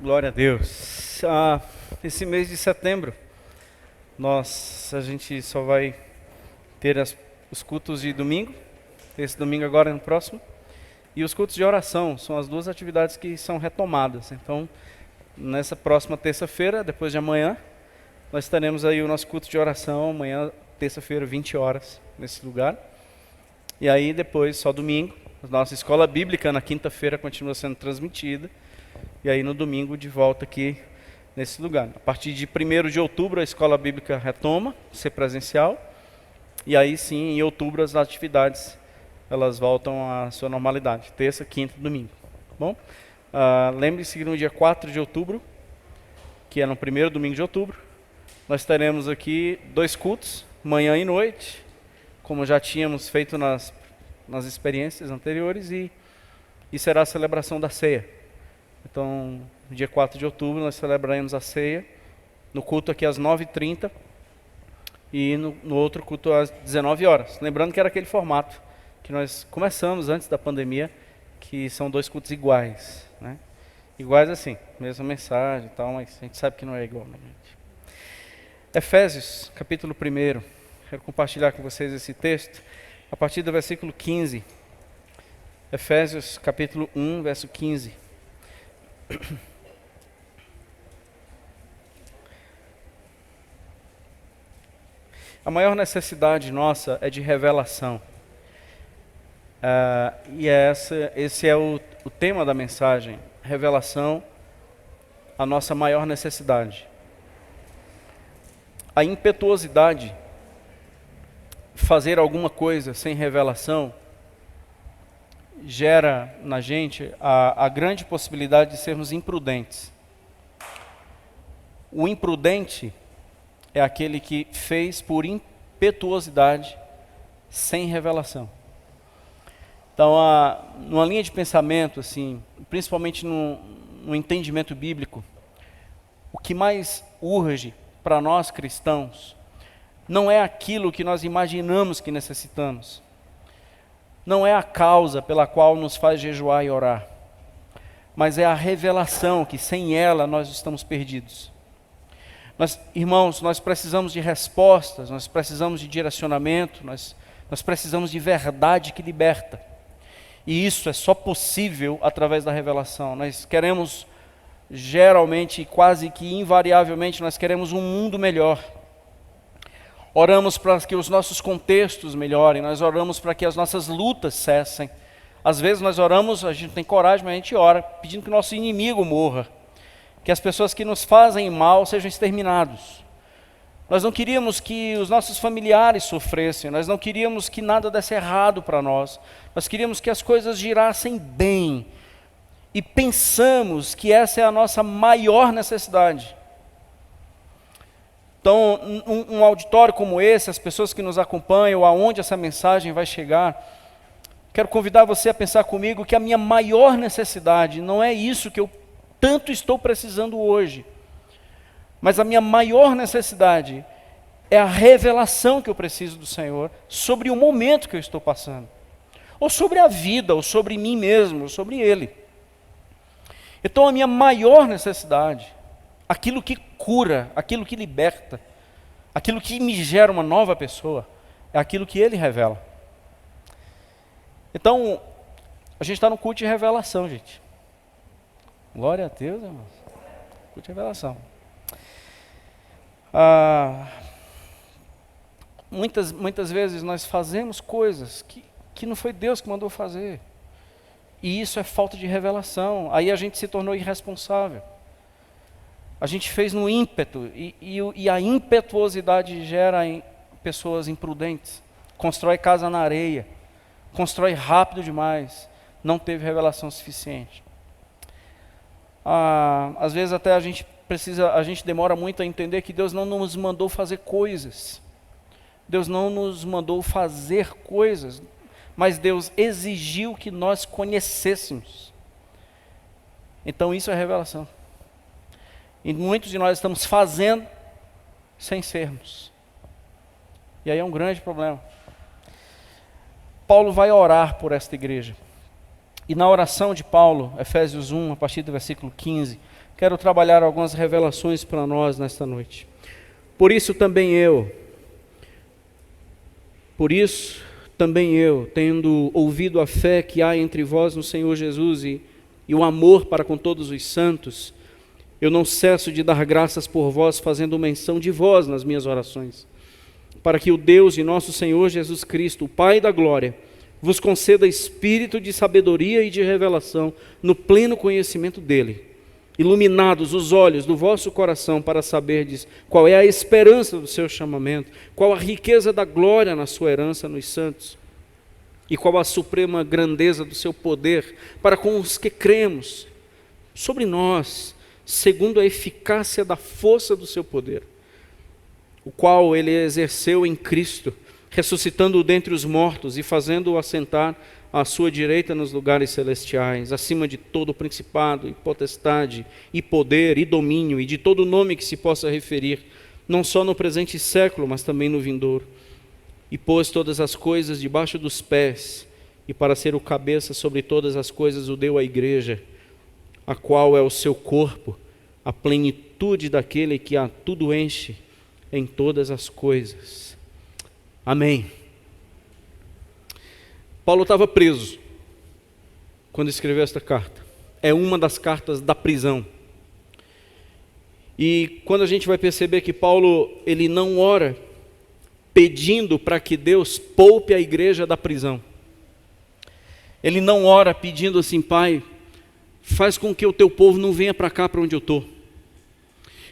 Glória a Deus. Esse mês de setembro, a gente só vai ter os cultos de domingo, esse domingo agora e no próximo, e os cultos de oração, são as duas atividades que são retomadas. Então, nessa próxima terça-feira, depois de amanhã, nós teremos aí o nosso culto de oração, amanhã, terça-feira, 20 horas, nesse lugar. E aí depois, só domingo, a nossa escola bíblica na quinta-feira continua sendo transmitida. E aí no domingo de volta aqui nesse lugar. A partir de 1º de outubro a escola bíblica retoma, ser presencial. E aí sim, em outubro as atividades elas voltam à sua normalidade. Terça, quinta e domingo. Tá bom? Lembre-se que no dia 4 de outubro, que é no primeiro domingo de outubro, nós teremos aqui 2 cultos, manhã e noite, como já tínhamos feito nas experiências anteriores, e será a celebração da ceia. Então, no dia 4 de outubro, nós celebraremos a ceia, no culto aqui às 9h30 e no outro culto às 19 horas. Lembrando que era aquele formato que nós começamos antes da pandemia, que são 2 cultos iguais, né? Iguais assim, mesma mensagem e tal, mas a gente sabe que não é igual, né, gente? Efésios, capítulo 1, quero compartilhar com vocês esse texto, a partir do versículo 15. Efésios, capítulo 1, verso 15. A maior necessidade nossa é de revelação. E esse é o tema da mensagem. Revelação, a nossa maior necessidade. A impetuosidade, fazer alguma coisa sem revelação, gera na gente a grande possibilidade de sermos imprudentes. O imprudente é aquele que fez por impetuosidade, sem revelação. Então, numa linha de pensamento, assim, principalmente no entendimento bíblico, o que mais urge para nós cristãos não é aquilo que nós imaginamos que necessitamos. Não é a causa pela qual nos faz jejuar e orar, mas é a revelação que sem ela nós estamos perdidos. Irmãos, nós precisamos de respostas, nós precisamos de direcionamento, nós precisamos de verdade que liberta. E isso é só possível através da revelação. Nós queremos, geralmente, quase que invariavelmente, nós queremos um mundo melhor. Oramos para que os nossos contextos melhorem, nós oramos para que as nossas lutas cessem. Às vezes nós oramos, a gente não tem coragem, mas a gente ora pedindo que o nosso inimigo morra, que as pessoas que nos fazem mal sejam exterminados. Nós não queríamos que os nossos familiares sofressem, nós não queríamos que nada desse errado para nós queríamos que as coisas girassem bem, e pensamos que essa é a nossa maior necessidade. Então, um auditório como esse, as pessoas que nos acompanham, aonde essa mensagem vai chegar, quero convidar você a pensar comigo que a minha maior necessidade não é isso que eu tanto estou precisando hoje, mas a minha maior necessidade é a revelação que eu preciso do Senhor sobre o momento que eu estou passando, ou sobre a vida, ou sobre mim mesmo, ou sobre Ele. Então, a minha maior necessidade, aquilo que cura, aquilo que liberta, aquilo que me gera uma nova pessoa, é aquilo que Ele revela. Então, a gente está no culto de revelação, gente. Glória a Deus, irmãos. Culto de revelação. Muitas vezes nós fazemos coisas que não foi Deus que mandou fazer. E isso é falta de revelação. Aí a gente se tornou irresponsável. A gente fez no ímpeto, e a impetuosidade gera em pessoas imprudentes. Constrói casa na areia, constrói rápido demais, não teve revelação suficiente. Às vezes até a gente demora muito a entender que Deus não nos mandou fazer coisas. Deus não nos mandou fazer coisas, mas Deus exigiu que nós conhecêssemos. Então isso é revelação. E muitos de nós estamos fazendo sem sermos. E aí é um grande problema. Paulo vai orar por esta igreja. E na oração de Paulo, Efésios 1, a partir do versículo 15, quero trabalhar algumas revelações para nós nesta noite. Por isso também eu, tendo ouvido a fé que há entre vós no Senhor Jesus e o amor para com todos os santos, eu não cesso de dar graças por vós, fazendo menção de vós nas minhas orações, para que o Deus de nosso Senhor Jesus Cristo, o Pai da glória, vos conceda espírito de sabedoria e de revelação no pleno conhecimento dele, iluminados os olhos do vosso coração para saberdes qual é a esperança do seu chamamento, qual a riqueza da glória na sua herança nos santos, e qual a suprema grandeza do seu poder para com os que cremos, sobre nós, segundo a eficácia da força do seu poder, o qual ele exerceu em Cristo, ressuscitando-o dentre os mortos e fazendo-o assentar à sua direita nos lugares celestiais, acima de todo principado e potestade e poder e domínio e de todo nome que se possa referir, não só no presente século, mas também no vindouro. E pôs todas as coisas debaixo dos pés, e para ser o cabeça sobre todas as coisas o deu à igreja, a qual é o seu corpo, a plenitude daquele que a tudo enche em todas as coisas. Amém. Paulo estava preso quando escreveu esta carta. É uma das cartas da prisão. E quando a gente vai perceber que Paulo, ele não ora pedindo para que Deus poupe a igreja da prisão. Ele não ora pedindo assim: Pai, faz com que o teu povo não venha para cá, para onde eu estou.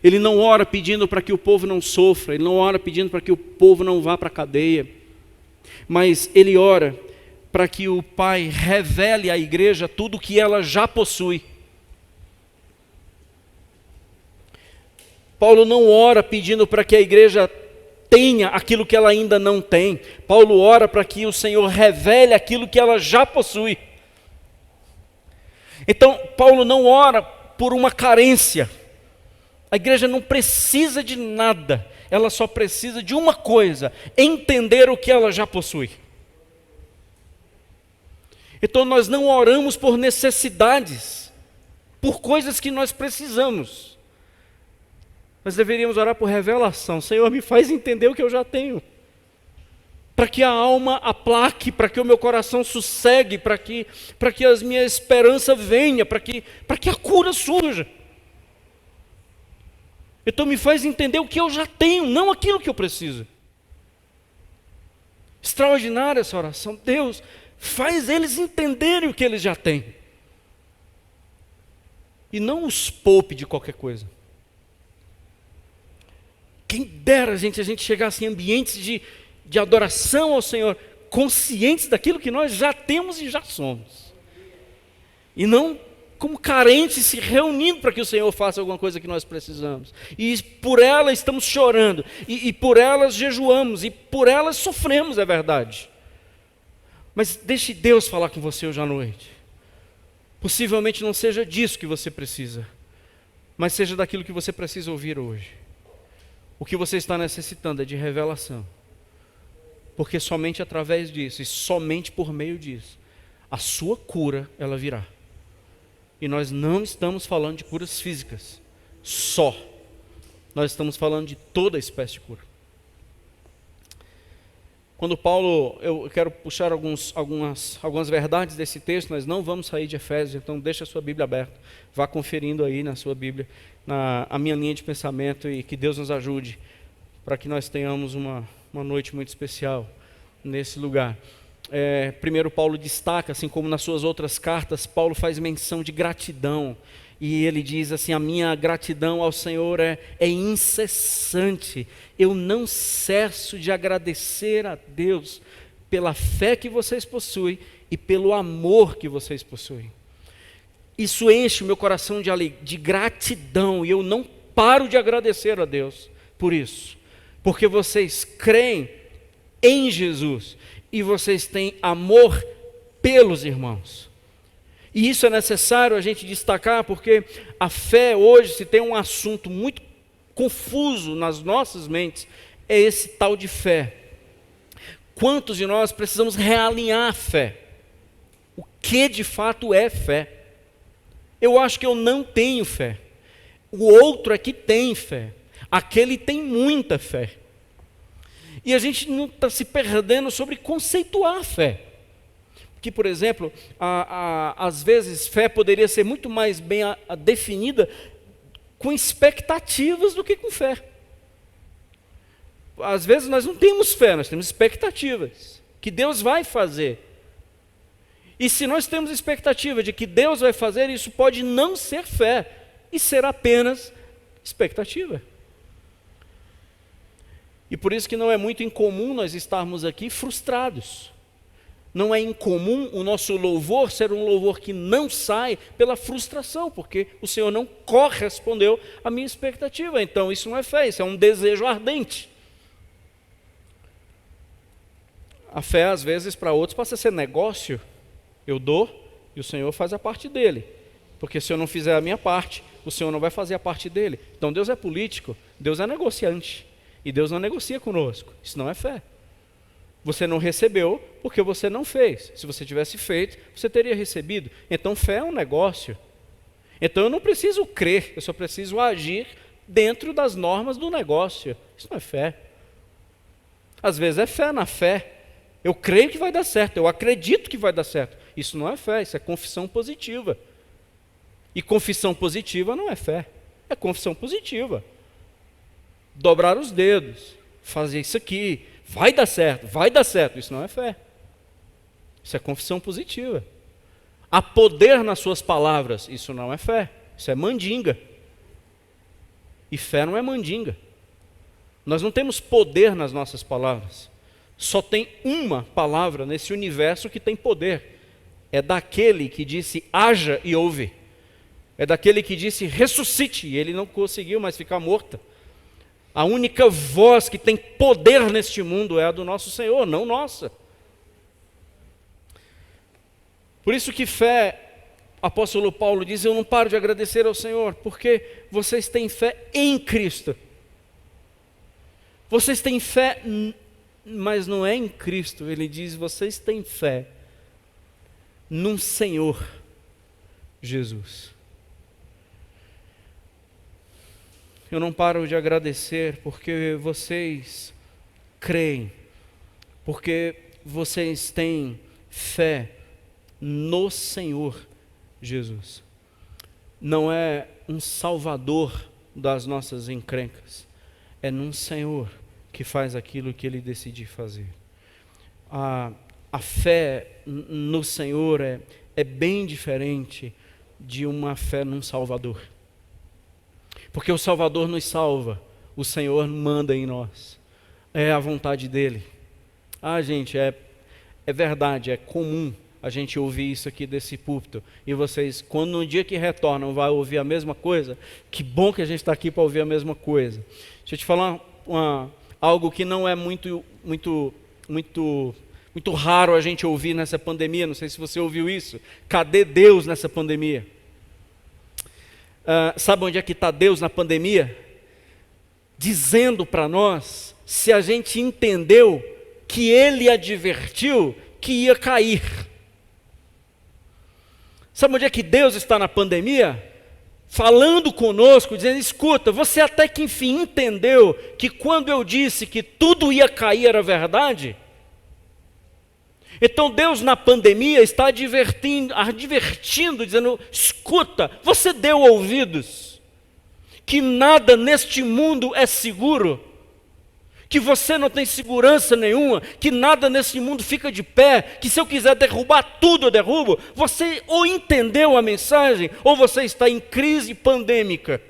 Ele não ora pedindo para que o povo não sofra, ele não ora pedindo para que o povo não vá para a cadeia, mas ele ora para que o Pai revele à igreja tudo o que ela já possui. Paulo não ora pedindo para que a igreja tenha aquilo que ela ainda não tem. Paulo ora para que o Senhor revele aquilo que ela já possui. Então, Paulo não ora por uma carência. A igreja não precisa de nada, ela só precisa de uma coisa: entender o que ela já possui. Então nós não oramos por necessidades, por coisas que nós precisamos. Nós deveríamos orar por revelação. Senhor, me faz entender o que eu já tenho, para que a alma aplaque, para que o meu coração sossegue, para que a minha esperança venha, para que a cura surja. Então me faz entender o que eu já tenho, não aquilo que eu preciso. Extraordinária essa oração. Deus, faz eles entenderem o que eles já têm. E não os poupe de qualquer coisa. Quem dera a gente chegasse em ambientes de adoração ao Senhor, conscientes daquilo que nós já temos e já somos. E não como carentes se reunindo para que o Senhor faça alguma coisa que nós precisamos. E por ela estamos chorando, e por elas jejuamos, e por elas sofremos, é verdade. Mas deixe Deus falar com você hoje à noite. Possivelmente não seja disso que você precisa, mas seja daquilo que você precisa ouvir hoje. O que você está necessitando é de revelação. Porque somente através disso, e somente por meio disso, a sua cura, ela virá. E nós não estamos falando de curas físicas, só. Nós estamos falando de toda espécie de cura. Quando Paulo, eu quero puxar algumas verdades desse texto, nós não vamos sair de Efésios, então deixa a sua Bíblia aberta, vá conferindo aí na sua Bíblia, a minha linha de pensamento, e que Deus nos ajude, para que nós tenhamos uma noite muito especial nesse lugar. Primeiro Paulo destaca, assim como nas suas outras cartas, Paulo faz menção de gratidão, e ele diz assim: a minha gratidão ao Senhor é incessante, eu não cesso de agradecer a Deus pela fé que vocês possuem e pelo amor que vocês possuem. Isso enche o meu coração de gratidão, e eu não paro de agradecer a Deus por isso, porque vocês creem em Jesus, e vocês têm amor pelos irmãos. E isso é necessário a gente destacar, porque a fé hoje, se tem um assunto muito confuso nas nossas mentes, é esse tal de fé. Quantos de nós precisamos realinhar a fé? O que de fato é fé? Eu acho que eu não tenho fé. O outro é que tem fé. Aquele tem muita fé. E a gente não está se perdendo sobre conceituar fé. Que, por exemplo, às vezes fé poderia ser muito mais bem definida com expectativas do que com fé. Às vezes nós não temos fé, nós temos expectativas que Deus vai fazer. E se nós temos expectativa de que Deus vai fazer, isso pode não ser fé e ser apenas expectativa. E por isso que não é muito incomum nós estarmos aqui frustrados. Não é incomum o nosso louvor ser um louvor que não sai pela frustração, porque o Senhor não correspondeu à minha expectativa. Então isso não é fé, isso é um desejo ardente. A fé, às vezes, para outros passa a ser negócio. Eu dou e o Senhor faz a parte dele. Porque se eu não fizer a minha parte, o Senhor não vai fazer a parte dele. Então Deus é político, Deus é negociante. E Deus não negocia conosco. Isso não é fé. Você não recebeu porque você não fez. Se você tivesse feito, você teria recebido. Então fé é um negócio. Então eu não preciso crer, eu só preciso agir dentro das normas do negócio. Isso não é fé. Às vezes é fé na fé. Eu creio que vai dar certo, eu acredito que vai dar certo. Isso não é fé, isso é confissão positiva. E confissão positiva não é fé, é confissão positiva. Dobrar os dedos, fazer isso aqui, vai dar certo, isso não é fé. Isso é confissão positiva. Há poder nas suas palavras, isso não é fé, isso é mandinga. E fé não é mandinga. Nós não temos poder nas nossas palavras. Só tem uma palavra nesse universo que tem poder. É daquele que disse haja e houve. É daquele que disse ressuscite, e ele não conseguiu mais ficar morto. A única voz que tem poder neste mundo é a do nosso Senhor, não nossa. Por isso que fé, apóstolo Paulo diz, eu não paro de agradecer ao Senhor, porque vocês têm fé em Cristo. Vocês têm fé, mas não é em Cristo. Ele diz, vocês têm fé num Senhor Jesus. Eu não paro de agradecer porque vocês creem, porque vocês têm fé no Senhor Jesus. Não é um salvador das nossas encrencas, é num Senhor que faz aquilo que Ele decidir fazer. A fé no Senhor é bem diferente de uma fé num Salvador. Porque o Salvador nos salva, o Senhor manda em nós. É a vontade dEle. Gente, é verdade, é comum a gente ouvir isso aqui desse púlpito. E vocês, quando no dia que retornam, vai ouvir a mesma coisa, que bom que a gente está aqui para ouvir a mesma coisa. Deixa eu te falar algo que não é muito raro a gente ouvir nessa pandemia. Não sei se você ouviu isso. Cadê Deus nessa pandemia? Sabe onde é que está Deus na pandemia? Dizendo para nós, se a gente entendeu que Ele advertiu que ia cair. Sabe onde é que Deus está na pandemia? Falando conosco, dizendo, escuta, você até que enfim entendeu que quando eu disse que tudo ia cair era verdade? Então Deus na pandemia está advertindo, dizendo, escuta, você deu ouvidos, que nada neste mundo é seguro, que você não tem segurança nenhuma, que nada nesse mundo fica de pé, que se eu quiser derrubar tudo eu derrubo. Você ou entendeu a mensagem, ou você está em crise pandêmica.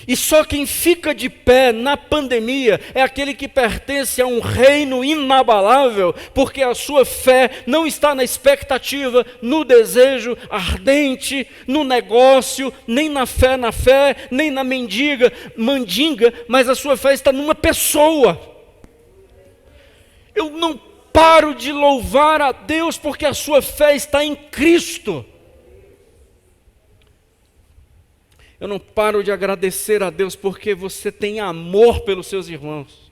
E só quem fica de pé na pandemia é aquele que pertence a um reino inabalável, porque a sua fé não está na expectativa, no desejo ardente, no negócio, nem na fé, nem na mandinga, mas a sua fé está numa pessoa. Eu não paro de louvar a Deus porque a sua fé está em Cristo. Eu não paro de agradecer a Deus porque você tem amor pelos seus irmãos.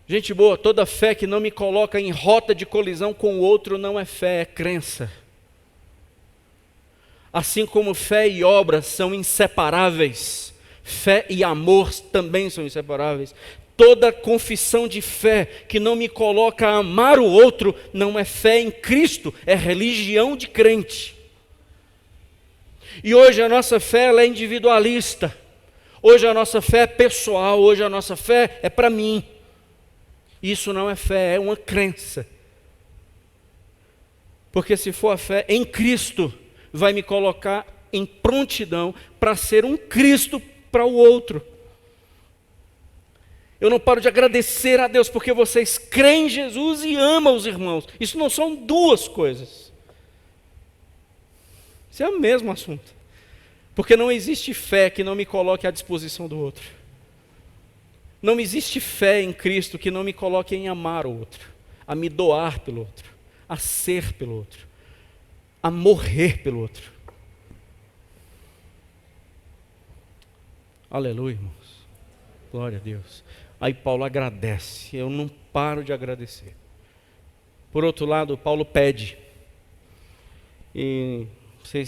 Gente boa, toda fé que não me coloca em rota de colisão com o outro não é fé, é crença. Assim como fé e obra são inseparáveis, fé e amor também são inseparáveis. Toda confissão de fé que não me coloca a amar o outro não é fé em Cristo, é religião de crente. E hoje a nossa fé ela é individualista. Hoje a nossa fé é pessoal, hoje a nossa fé é para mim. Isso não é fé, é uma crença. Porque se for a fé em Cristo, vai me colocar em prontidão para ser um Cristo para o outro. Eu não paro de agradecer a Deus porque vocês creem em Jesus e amam os irmãos. Isso não são duas coisas. Isso é o mesmo assunto. Porque não existe fé que não me coloque à disposição do outro. Não existe fé em Cristo que não me coloque em amar o outro, a me doar pelo outro, a ser pelo outro, a morrer pelo outro. Aleluia, irmãos. Glória a Deus. Aí Paulo agradece, eu não paro de agradecer. Por outro lado, Paulo pede. E não sei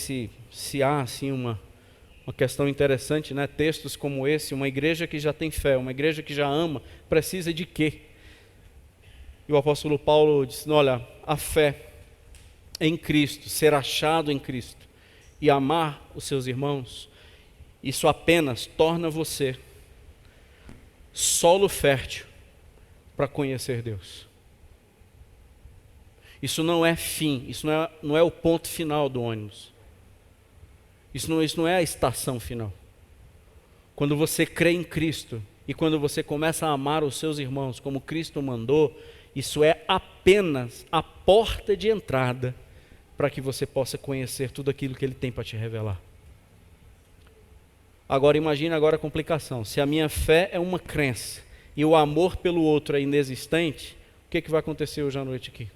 se há assim uma questão interessante, né? Textos como esse, uma igreja que já tem fé, uma igreja que já ama, precisa de quê? E o apóstolo Paulo diz, olha, a fé em Cristo, ser achado em Cristo e amar os seus irmãos, isso apenas torna você solo fértil para conhecer Deus. Isso não é fim, isso não é o ponto final do ônibus. Isso não é a estação final. Quando você crê em Cristo e quando você começa a amar os seus irmãos como Cristo mandou, isso é apenas a porta de entrada para que você possa conhecer tudo aquilo que Ele tem para te revelar. Agora imagine agora a complicação. Se a minha fé é uma crença e o amor pelo outro é inexistente, o que vai acontecer hoje à noite aqui?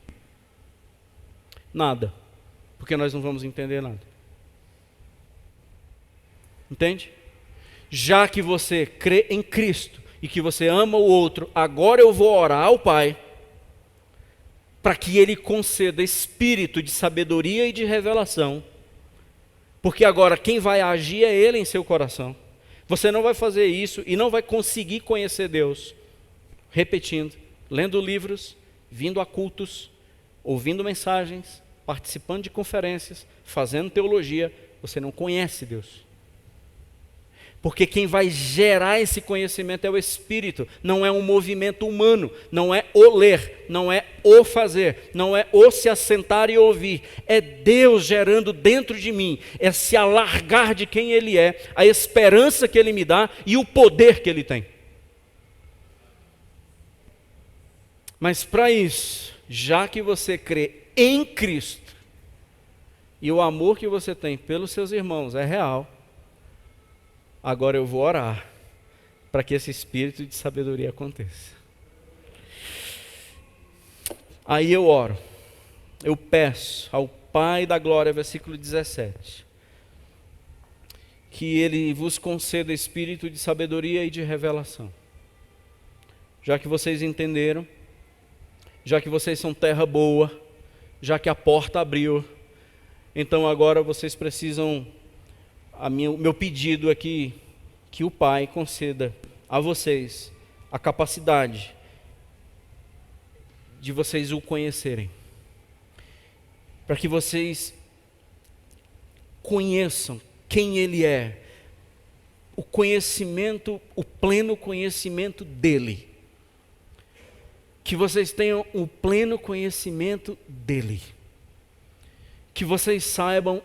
Nada. Porque nós não vamos entender nada. Entende? Já que você crê em Cristo e que você ama o outro, agora eu vou orar ao Pai para que Ele conceda espírito de sabedoria e de revelação. Porque agora quem vai agir é Ele em seu coração. Você não vai fazer isso e não vai conseguir conhecer Deus repetindo, lendo livros, vindo a cultos, ouvindo mensagens, participando de conferências, fazendo teologia. Você não conhece Deus. Porque quem vai gerar esse conhecimento é o Espírito, não é um movimento humano, não é o ler, não é o fazer, não é o se assentar e ouvir, é Deus gerando dentro de mim, é se alargar de quem Ele é, a esperança que Ele me dá e o poder que Ele tem. Mas para isso, já que você crê em Cristo, e o amor que você tem pelos seus irmãos é real, agora eu vou orar para que esse espírito de sabedoria aconteça. Aí eu oro, eu peço ao Pai da Glória, versículo 17, que Ele vos conceda espírito de sabedoria e de revelação. Já que vocês entenderam, já que vocês são terra boa, já que a porta abriu, então agora vocês precisam... O meu pedido é que o Pai conceda a vocês a capacidade de vocês o conhecerem. Para que vocês conheçam quem Ele é. O conhecimento, o pleno conhecimento dEle. Que vocês tenham o pleno conhecimento dEle. Que vocês saibam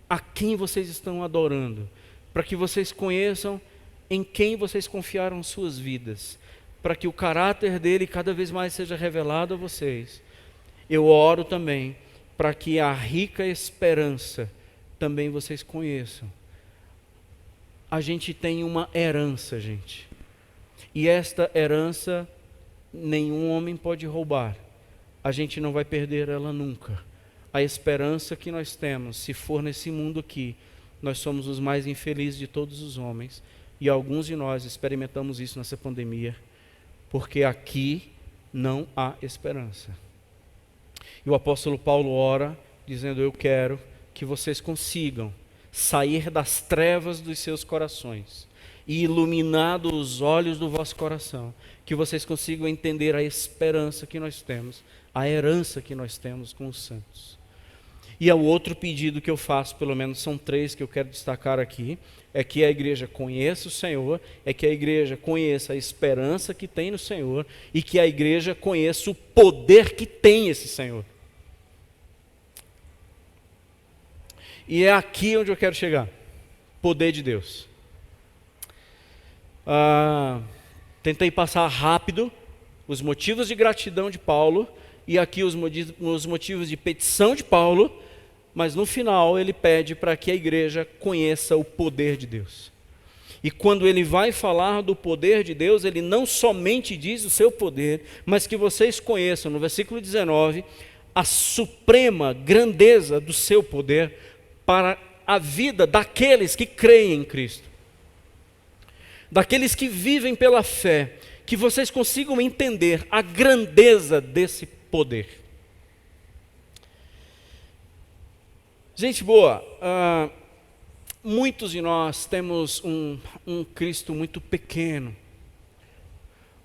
a quem vocês estão adorando, para que vocês conheçam em quem vocês confiaram suas vidas, para que o caráter dele cada vez mais seja revelado a vocês. Eu oro também para que a rica esperança também vocês conheçam. A gente tem uma herança, gente, e esta herança nenhum homem pode roubar. A gente não vai perder ela nunca. A esperança que nós temos, se for nesse mundo aqui, nós somos os mais infelizes de todos os homens, e alguns de nós experimentamos isso nessa pandemia, porque aqui não há esperança. E o apóstolo Paulo ora, dizendo, eu quero que vocês consigam sair das trevas dos seus corações e iluminado os olhos do vosso coração, que vocês consigam entender a esperança que nós temos, a herança que nós temos com os santos. E o outro pedido que eu faço, pelo menos são 3 que eu quero destacar aqui, é que a igreja conheça o Senhor, é que a igreja conheça a esperança que tem no Senhor e que a igreja conheça o poder que tem esse Senhor. E é aqui onde eu quero chegar. Poder de Deus. Tentei passar rápido os motivos de gratidão de Paulo e aqui os motivos de petição de Paulo, mas no final ele pede para que a igreja conheça o poder de Deus. E quando ele vai falar do poder de Deus, ele não somente diz o seu poder, mas que vocês conheçam, no versículo 19, a suprema grandeza do seu poder para a vida daqueles que creem em Cristo. Daqueles que vivem pela fé, que vocês consigam entender a grandeza desse poder. Gente boa, muitos de nós temos um Cristo muito pequeno.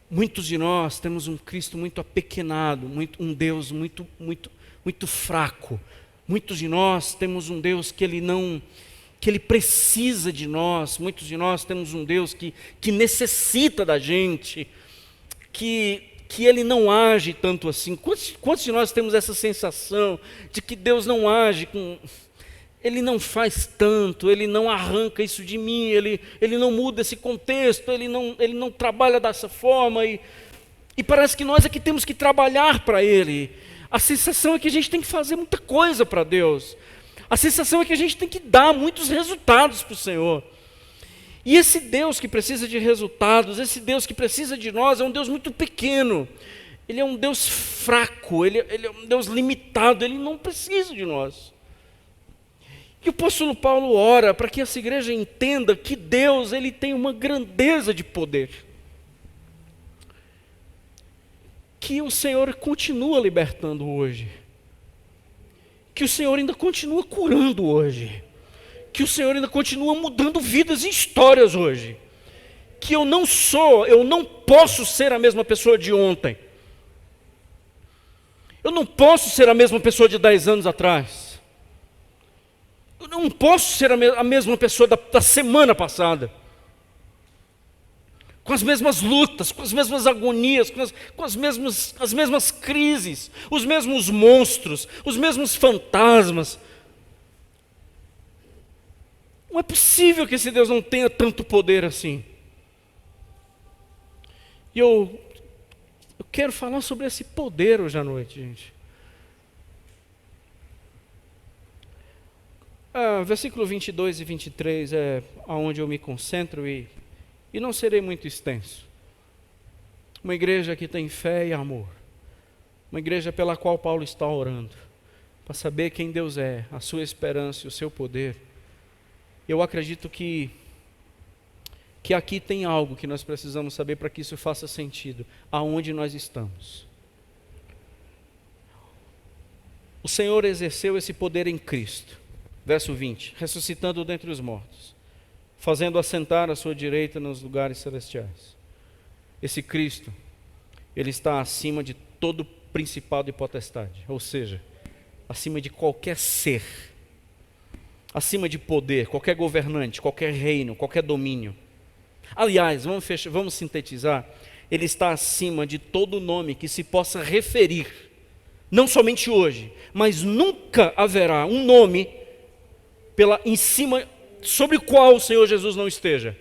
Muitos de nós temos um Cristo muito apequenado, um Deus muito fraco. Muitos de nós temos um Deus que Ele precisa de nós. Muitos de nós temos um Deus que necessita da gente, que Ele não age tanto assim. Quantos de nós temos essa sensação de que Deus não age Ele não faz tanto, Ele não arranca isso de mim, Ele não muda esse contexto, Ele não trabalha dessa forma, e parece que nós é que temos que trabalhar para Ele. A sensação é que a gente tem que fazer muita coisa para Deus. A sensação é que a gente tem que dar muitos resultados para o Senhor. E esse Deus que precisa de resultados, esse Deus que precisa de nós, é um Deus muito pequeno. Ele é um Deus fraco, ele é um Deus limitado, Ele não precisa de nós. E o apóstolo Paulo ora para que essa igreja entenda que Deus, Ele tem uma grandeza de poder. Que o Senhor continua libertando hoje. Que o Senhor ainda continua curando hoje. Que o Senhor ainda continua mudando vidas e histórias hoje. Que eu não posso ser a mesma pessoa de ontem. Eu não posso ser a mesma pessoa de 10 anos atrás. Eu não posso ser a mesma pessoa da semana passada. Com as mesmas lutas, com as mesmas agonias, com as mesmas crises, os mesmos monstros, os mesmos fantasmas. Não é possível que esse Deus não tenha tanto poder assim. E eu quero falar sobre esse poder hoje à noite, gente. Versículo 22 e 23 é onde eu me concentro e não serei muito extenso. Uma igreja que tem fé e amor. Uma igreja pela qual Paulo está orando. Para saber quem Deus é, a sua esperança e o seu poder. Eu acredito que aqui tem algo que nós precisamos saber para que isso faça sentido. Aonde nós estamos. O Senhor exerceu esse poder em Cristo. Verso 20. Ressuscitando dentre os mortos. Fazendo assentar à sua direita nos lugares celestiais. Esse Cristo, Ele está acima de todo principado e potestade, ou seja, acima de qualquer ser, acima de poder, qualquer governante, qualquer reino, qualquer domínio. Aliás, vamos sintetizar, Ele está acima de todo nome que se possa referir, não somente hoje, mas nunca haverá um nome em cima sobre o qual o Senhor Jesus não esteja.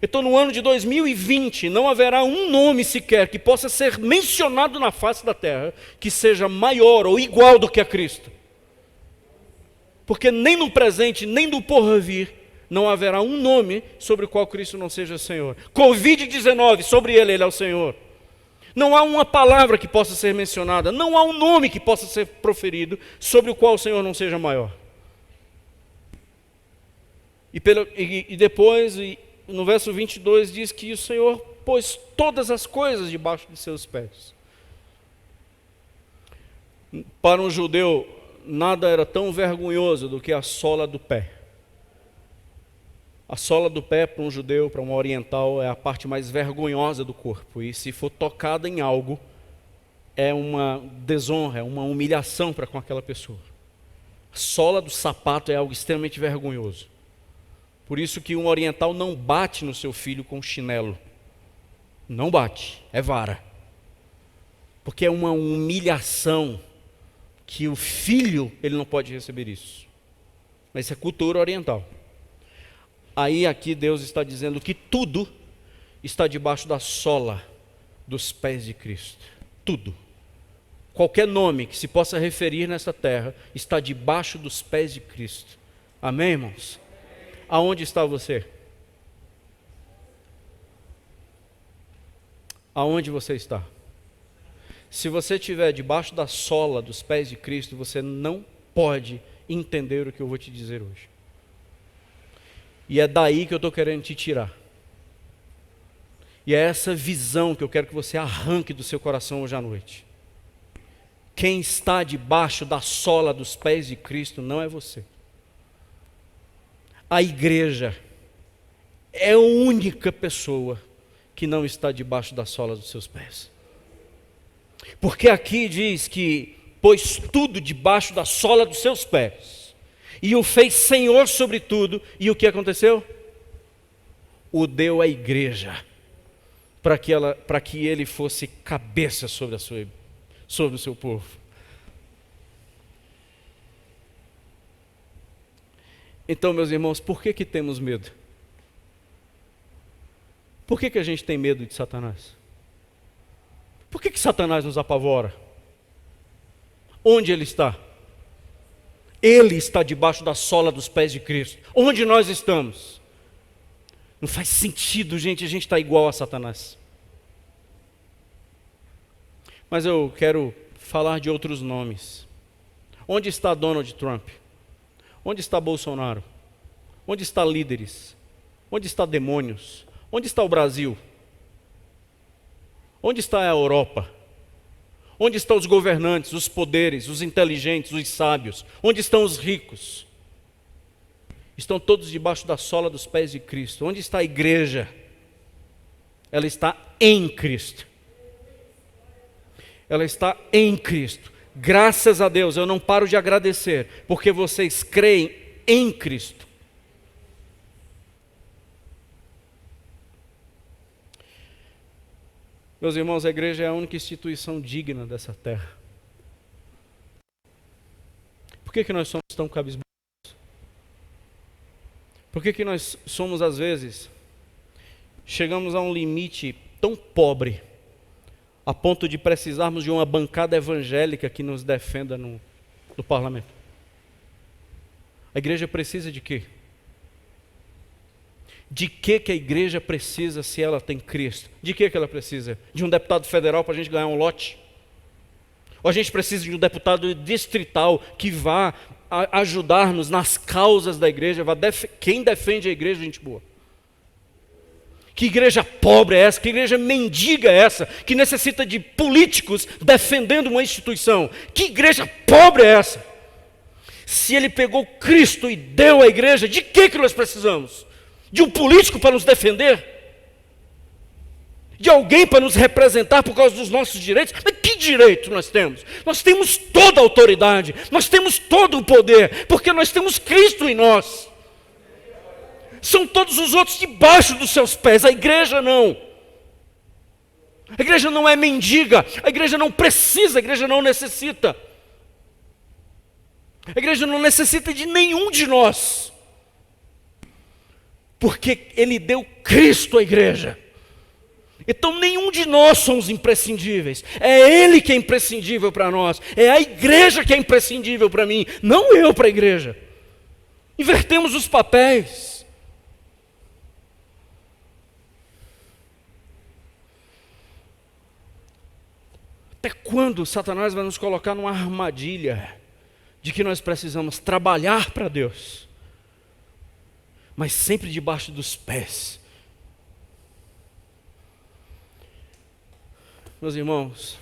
Então no ano de 2020 não haverá um nome sequer que possa ser mencionado na face da terra que seja maior ou igual do que a Cristo. Porque nem no presente, nem no porvir, não haverá um nome sobre o qual Cristo não seja Senhor. Covid-19, sobre Ele é o Senhor. Não há uma palavra que possa ser mencionada, não há um nome que possa ser proferido sobre o qual o Senhor não seja maior. E depois, no verso 22, diz que o Senhor pôs todas as coisas debaixo de seus pés. Para um judeu nada era tão vergonhoso do que a sola do pé. A sola do pé para um judeu, para um oriental, é a parte mais vergonhosa do corpo. E se for tocada em algo, é uma desonra, é uma humilhação para com aquela pessoa. A sola do sapato é algo extremamente vergonhoso. Por isso que um oriental não bate no seu filho com chinelo. Não bate, é vara. Porque é uma humilhação que o filho, ele não pode receber isso. Mas isso é cultura oriental. Aí aqui Deus está dizendo que tudo está debaixo da sola dos pés de Cristo. Tudo. Qualquer nome que se possa referir nessa terra está debaixo dos pés de Cristo. Amém, irmãos? Aonde está você? Aonde você está? Se você estiver debaixo da sola dos pés de Cristo, você não pode entender o que eu vou te dizer hoje. E é daí que eu estou querendo te tirar. E é essa visão que eu quero que você arranque do seu coração hoje à noite. Quem está debaixo da sola dos pés de Cristo não é você. A igreja é a única pessoa que não está debaixo da sola dos seus pés. Porque aqui diz que pôs tudo debaixo da sola dos seus pés e o fez Senhor sobre tudo. E o que aconteceu? O deu à igreja para que ele fosse cabeça sobre o seu povo. Então, meus irmãos, por que temos medo? Por que a gente tem medo de Satanás? Por que Satanás nos apavora? Onde ele está? Ele está debaixo da sola dos pés de Cristo. Onde nós estamos? Não faz sentido, gente, a gente está igual a Satanás. Mas eu quero falar de outros nomes. Onde está Donald Trump? Onde está Bolsonaro? Onde está líderes? Onde está demônios? Onde está o Brasil? Onde está a Europa? Onde estão os governantes, os poderes, os inteligentes, os sábios? Onde estão os ricos? Estão todos debaixo da sola dos pés de Cristo. Onde está a igreja? Ela está em Cristo. Ela está em Cristo. Graças a Deus, eu não paro de agradecer, porque vocês creem em Cristo. Meus irmãos, a igreja é a única instituição digna dessa terra. Por que nós somos tão cabisbaixos? Por que nós somos, às vezes, chegamos a um limite tão pobre, a ponto de precisarmos de uma bancada evangélica que nos defenda no parlamento? A igreja precisa de quê? De que a igreja precisa se ela tem Cristo? De que ela precisa? De um deputado federal para a gente ganhar um lote? Ou a gente precisa de um deputado distrital que vá ajudar-nos nas causas da igreja? Quem defende a igreja, gente boa? Que igreja pobre é essa? Que igreja mendiga é essa? Que necessita de políticos defendendo uma instituição? Que igreja pobre é essa? Se ele pegou Cristo e deu à igreja, de que nós precisamos? De um político para nos defender? De alguém para nos representar por causa dos nossos direitos? Mas que direito nós temos? Nós temos toda a autoridade, nós temos todo o poder, porque nós temos Cristo em nós. São todos os outros debaixo dos seus pés, a igreja não. A igreja não é mendiga, a igreja não precisa, a igreja não necessita. A igreja não necessita de nenhum de nós. Porque Ele deu Cristo à igreja. Então nenhum de nós somos imprescindíveis. É Ele que é imprescindível para nós. É a igreja que é imprescindível para mim, não eu para a igreja. Invertemos os papéis. Até quando Satanás vai nos colocar numa armadilha de que nós precisamos trabalhar para Deus, mas sempre debaixo dos pés? Meus irmãos,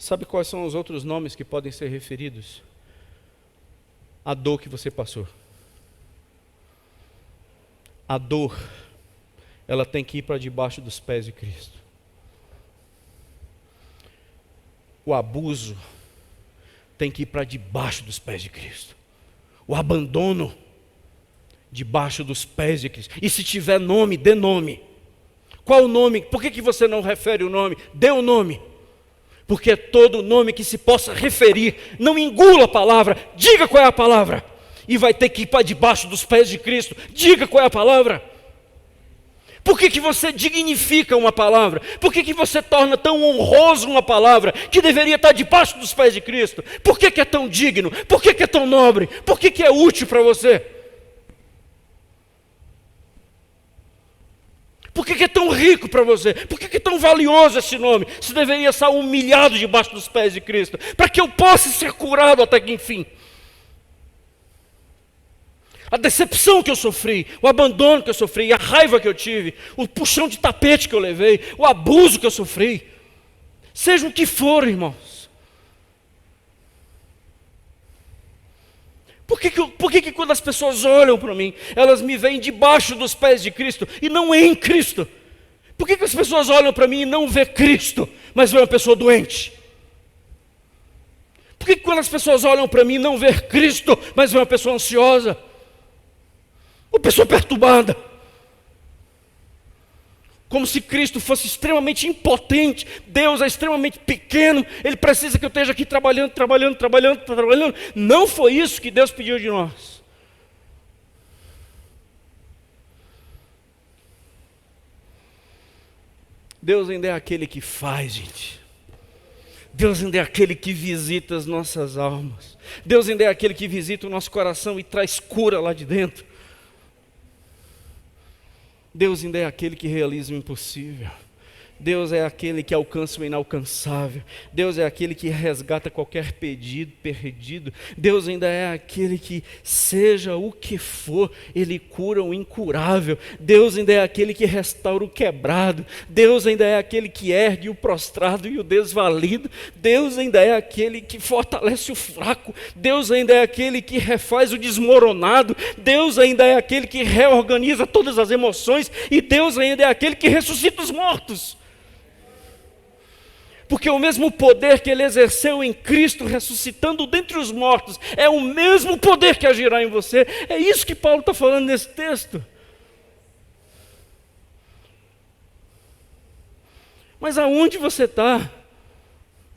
Sabe quais são os outros nomes que podem ser referidos à dor que você passou? A dor, ela tem que ir para debaixo dos pés de Cristo. O abuso tem que ir para debaixo dos pés de Cristo. O abandono, debaixo dos pés de Cristo. E se tiver nome, dê nome. Qual o nome? Por que você não refere o nome? Dê o nome. Porque é todo nome que se possa referir. Não engula a palavra, diga qual é a palavra. E vai ter que ir para debaixo dos pés de Cristo. Diga qual é a palavra. Por que você dignifica uma palavra? Por que você torna tão honroso uma palavra que deveria estar debaixo dos pés de Cristo? Por que é tão digno? Por que é tão nobre? Por que é útil para você? Por que é tão rico para você? Por que é tão valioso esse nome? Se deveria estar humilhado debaixo dos pés de Cristo, para que eu possa ser curado até que enfim. A decepção que eu sofri, o abandono que eu sofri, a raiva que eu tive, o puxão de tapete que eu levei, o abuso que eu sofri, seja o que for, irmãos. Por que quando as pessoas olham para mim, elas me veem debaixo dos pés de Cristo e não em Cristo? Por que as pessoas olham para mim e não vê Cristo, mas vê uma pessoa doente? Por que quando as pessoas olham para mim e não vê Cristo, mas vê uma pessoa ansiosa? Uma pessoa perturbada. Como se Cristo fosse extremamente impotente. Deus é extremamente pequeno. Ele precisa que eu esteja aqui trabalhando. Não foi isso que Deus pediu de nós. Deus ainda é aquele que faz, gente. Deus ainda é aquele que visita as nossas almas. Deus ainda é aquele que visita o nosso coração e traz cura lá de dentro. Deus ainda é aquele que realiza o impossível. Deus é aquele que alcança o inalcançável. Deus é aquele que resgata qualquer perdido. Deus ainda é aquele que, seja o que for, Ele cura o incurável. Deus ainda é aquele que restaura o quebrado. Deus ainda é aquele que ergue o prostrado e o desvalido. Deus ainda é aquele que fortalece o fraco. Deus ainda é aquele que refaz o desmoronado. Deus ainda é aquele que reorganiza todas as emoções. E Deus ainda é aquele que ressuscita os mortos. Porque o mesmo poder que Ele exerceu em Cristo, ressuscitando dentre os mortos, é o mesmo poder que agirá em você. É isso que Paulo está falando nesse texto. Mas aonde você está?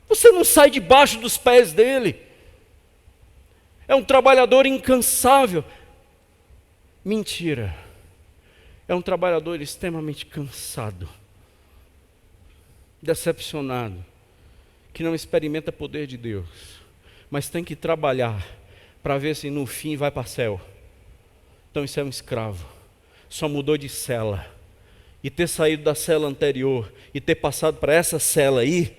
Você não sai debaixo dos pés dEle. É um trabalhador incansável. Mentira. É um trabalhador extremamente cansado, decepcionado, que não experimenta poder de Deus, mas tem que trabalhar para ver se no fim vai para o céu. Então isso é um escravo, só mudou de cela, e ter saído da cela anterior e ter passado para essa cela aí,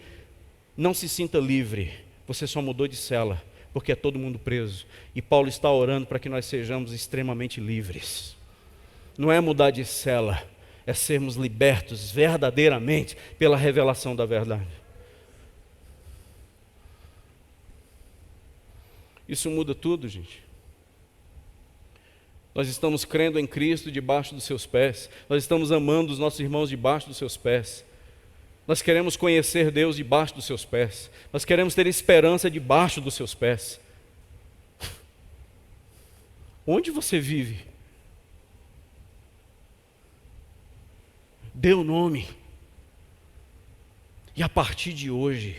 não se sinta livre, você só mudou de cela, porque é todo mundo preso, e Paulo está orando para que nós sejamos extremamente livres. Não é mudar de cela, é sermos libertos verdadeiramente pela revelação da verdade. Isso muda tudo, gente. Nós estamos crendo em Cristo debaixo dos seus pés. Nós estamos amando os nossos irmãos debaixo dos seus pés. Nós queremos conhecer Deus debaixo dos seus pés. Nós queremos ter esperança debaixo dos seus pés. Onde você vive? Dê o nome. E a partir de hoje,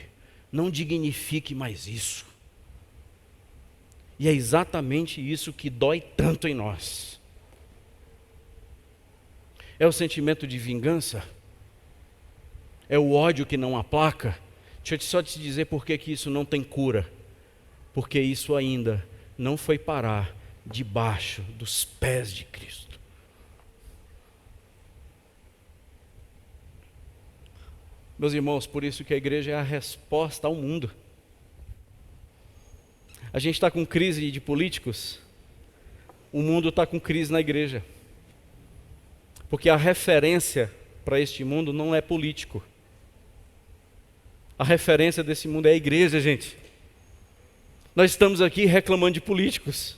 não dignifique mais isso. E é exatamente isso que dói tanto em nós. É o sentimento de vingança? É o ódio que não aplaca? Deixa eu só te dizer por que isso não tem cura. Porque isso ainda não foi parar debaixo dos pés de Cristo. Meus irmãos, por isso que a igreja é a resposta ao mundo. A gente está com crise de políticos, o mundo está com crise na igreja. Porque a referência para este mundo não é político. A referência desse mundo é a igreja, gente. Nós estamos aqui reclamando de políticos.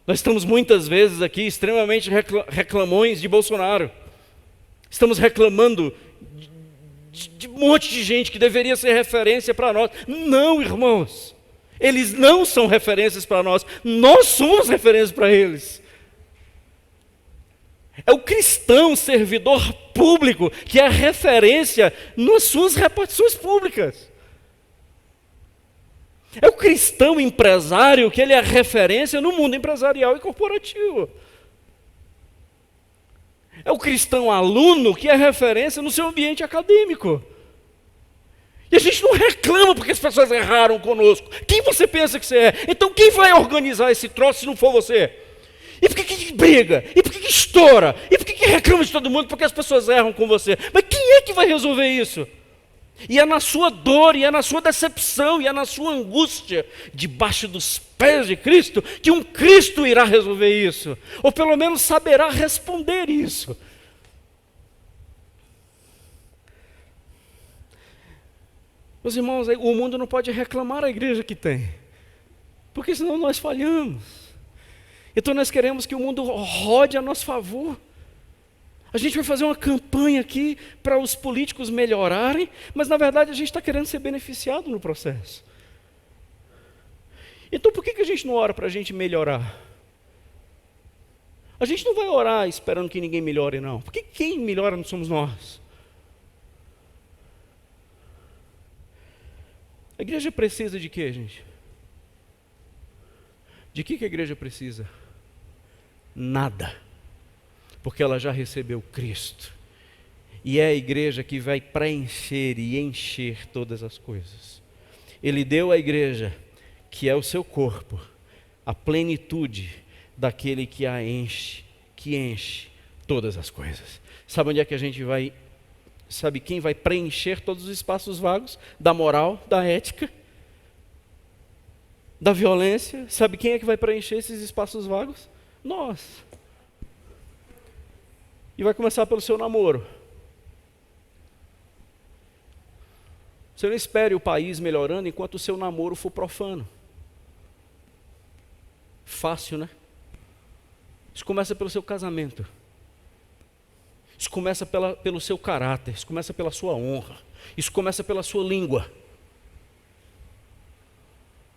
Nós estamos muitas vezes aqui extremamente reclamões de Bolsonaro. Estamos reclamando de um monte de gente que deveria ser referência para nós. Não, irmãos. Eles não são referências para nós. Nós somos referências para eles. É o cristão servidor público que é referência nas suas repartições públicas. É o cristão empresário que ele é referência no mundo empresarial e corporativo. É o cristão aluno que é referência no seu ambiente acadêmico. E a gente não reclama porque as pessoas erraram conosco. Quem você pensa que você é? Então quem vai organizar esse troço se não for você? E por que briga? E por que estoura? E por que reclama de todo mundo porque as pessoas erram com você? Mas quem é que vai resolver isso? E é na sua dor, e é na sua decepção, e é na sua angústia, debaixo dos pés de Cristo, que um Cristo irá resolver isso. Ou pelo menos saberá responder isso. Meus irmãos, o mundo não pode reclamar a igreja que tem, porque senão nós falhamos. Então nós queremos que o mundo rode a nosso favor. A gente vai fazer uma campanha aqui para os políticos melhorarem, mas na verdade a gente está querendo ser beneficiado no processo. Então por que a gente não ora para a gente melhorar? A gente não vai orar esperando que ninguém melhore, não. Porque quem melhora não somos nós. A igreja precisa de quê, gente? De que a igreja precisa? Nada. Porque ela já recebeu Cristo. E é a igreja que vai preencher e encher todas as coisas. Ele deu à igreja, que é o seu corpo, a plenitude daquele que a enche, que enche todas as coisas. Sabe onde é que a gente vai? Sabe quem vai preencher todos os espaços vagos da moral, da ética, da violência? Sabe quem é que vai preencher esses espaços vagos? Nós. E vai começar pelo seu namoro. Você não espere o país melhorando enquanto o seu namoro for profano. Fácil, né? Isso começa pelo seu casamento. Isso começa pelo seu caráter. Isso começa pela sua honra. Isso começa pela sua língua.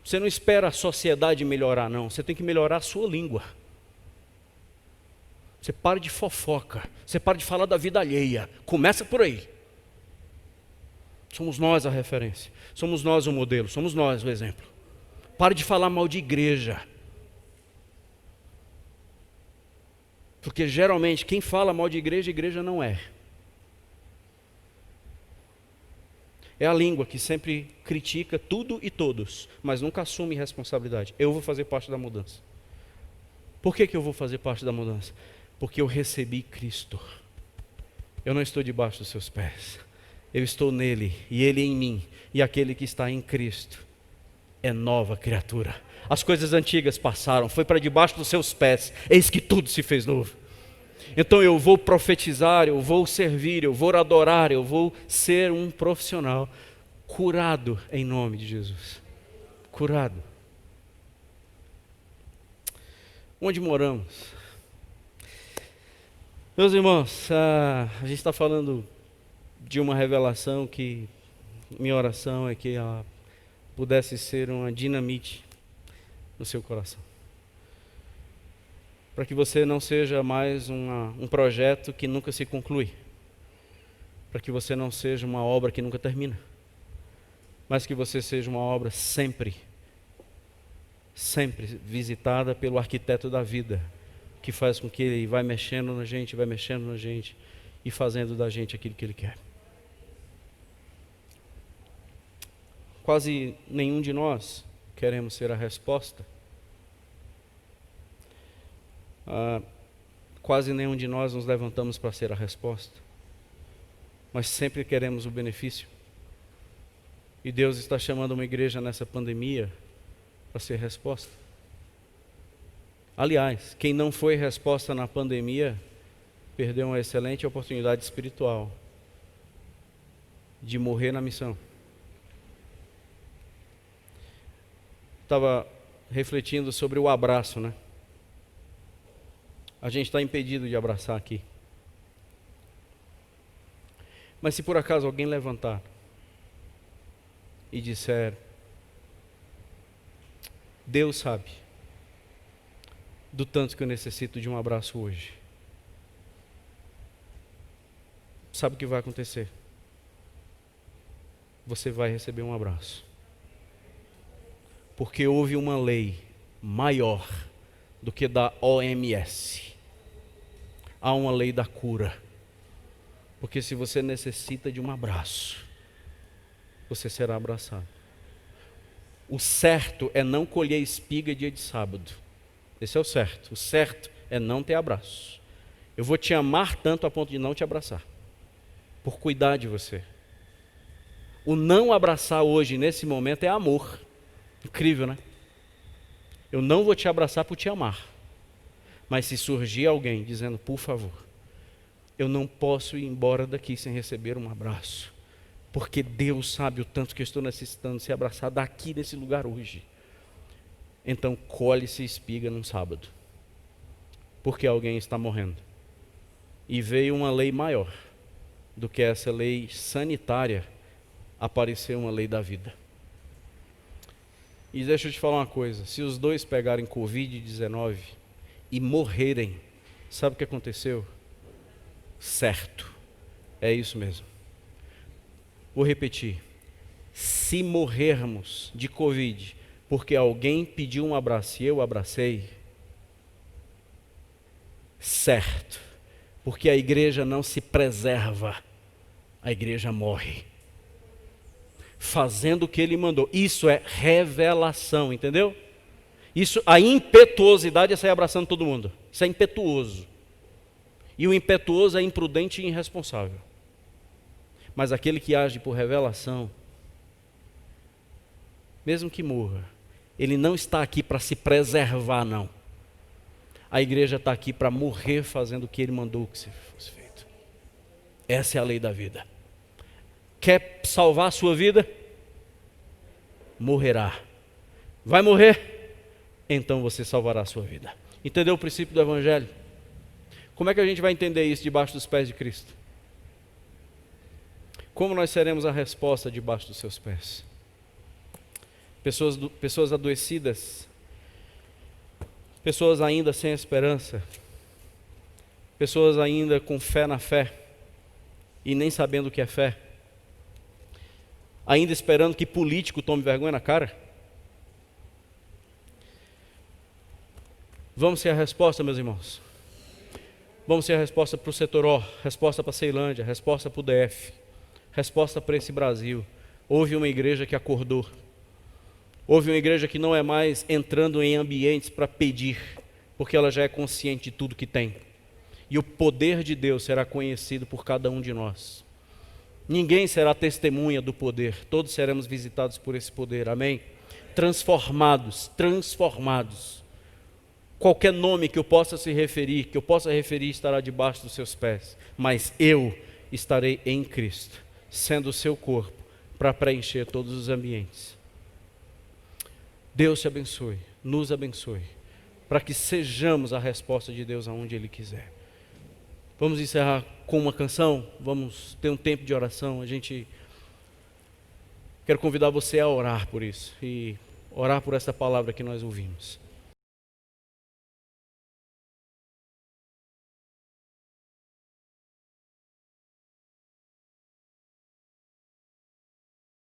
Você não espera a sociedade melhorar, não. Você tem que melhorar a sua língua. Você para de fofoca. Você para de falar da vida alheia. Começa por aí. Somos nós a referência. Somos nós o modelo. Somos nós o exemplo. Pare de falar mal de igreja. Porque geralmente quem fala mal de igreja, igreja não é. É a língua que sempre critica tudo e todos, mas nunca assume responsabilidade. Eu vou fazer parte da mudança. Por que eu vou fazer parte da mudança? Porque eu recebi Cristo. Eu não estou debaixo dos seus pés. Eu estou nele e ele em mim. E aquele que está em Cristo é nova criatura. As coisas antigas passaram, foi para debaixo dos seus pés. Eis que tudo se fez novo. Então eu vou profetizar, eu vou servir, eu vou adorar, eu vou ser um profissional curado em nome de Jesus. Curado. Onde moramos? Meus irmãos, a gente está falando de uma revelação que minha oração é que ela pudesse ser uma dinamite no seu coração. Para que você não seja mais um projeto que nunca se conclui. Para que você não seja uma obra que nunca termina. Mas que você seja uma obra sempre visitada pelo arquiteto da vida, que faz com que ele vai mexendo na gente e fazendo da gente aquilo que ele quer. Quase nenhum de nós queremos ser a resposta. Quase nenhum de nós nos levantamos para ser a resposta. Mas sempre queremos o benefício. E Deus está chamando uma igreja nessa pandemia para ser resposta. Aliás, quem não foi resposta na pandemia perdeu uma excelente oportunidade espiritual de morrer na missão. Estava refletindo sobre o abraço, né? A gente está impedido de abraçar aqui. Mas se por acaso alguém levantar e disser: Deus sabe do tanto que eu necessito de um abraço hoje, sabe o que vai acontecer? Você vai receber um abraço. Porque houve uma lei maior do que da OMS. Há uma lei da cura. Porque se você necessita de um abraço, você será abraçado. O certo é não colher espiga dia de sábado. Esse é o certo. O certo é não ter abraço. Eu vou te amar tanto a ponto de não te abraçar, por cuidar de você. O não abraçar hoje, nesse momento, é amor. Incrível, né? Eu não vou te abraçar por te amar. Mas se surgir alguém dizendo: por favor, eu não posso ir embora daqui sem receber um abraço, porque Deus sabe o tanto que eu estou necessitando ser abraçado aqui nesse lugar hoje. Então colhe-se espiga num sábado, porque alguém está morrendo. E veio uma lei maior do que essa lei sanitária, apareceu uma lei da vida. E deixa eu te falar uma coisa: se os dois pegarem Covid-19 e morrerem, sabe o que aconteceu? Certo, é isso mesmo. Vou repetir: se morrermos de Covid porque alguém pediu um abraço e eu abracei, certo, porque a igreja não se preserva, a igreja morre, fazendo o que ele mandou. Isso é revelação, entendeu? Isso, a impetuosidade é sair abraçando todo mundo. Isso é impetuoso. E o impetuoso é imprudente e irresponsável. Mas aquele que age por revelação, mesmo que morra, ele não está aqui para se preservar, não. A igreja está aqui para morrer fazendo o que ele mandou que fosse feito. Essa é a lei da vida. Quer salvar a sua vida? Morrerá. Vai morrer? Então você salvará a sua vida. Entendeu o princípio do Evangelho? Como é que a gente vai entender isso debaixo dos pés de Cristo? Como nós seremos a resposta debaixo dos seus pés? Pessoas adoecidas, pessoas ainda sem esperança, pessoas ainda com fé na fé e nem sabendo o que é fé, ainda esperando que político tome vergonha na cara. Vamos ser a resposta, meus irmãos. Vamos ser a resposta para o setor O, resposta para a Ceilândia, resposta para o DF, resposta para esse Brasil. Houve uma igreja que acordou. Houve uma igreja que não é mais entrando em ambientes para pedir, porque ela já é consciente de tudo que tem. E o poder de Deus será conhecido por cada um de nós. Ninguém será testemunha do poder, todos seremos visitados por esse poder, amém? Transformados. Qualquer nome que eu possa se referir, que eu possa referir, estará debaixo dos seus pés. Mas eu estarei em Cristo, sendo o seu corpo, para preencher todos os ambientes. Deus te abençoe, nos abençoe, para que sejamos a resposta de Deus aonde Ele quiser. Vamos encerrar com uma canção, vamos ter um tempo de oração. Quero convidar você a orar por isso e orar por essa palavra que nós ouvimos.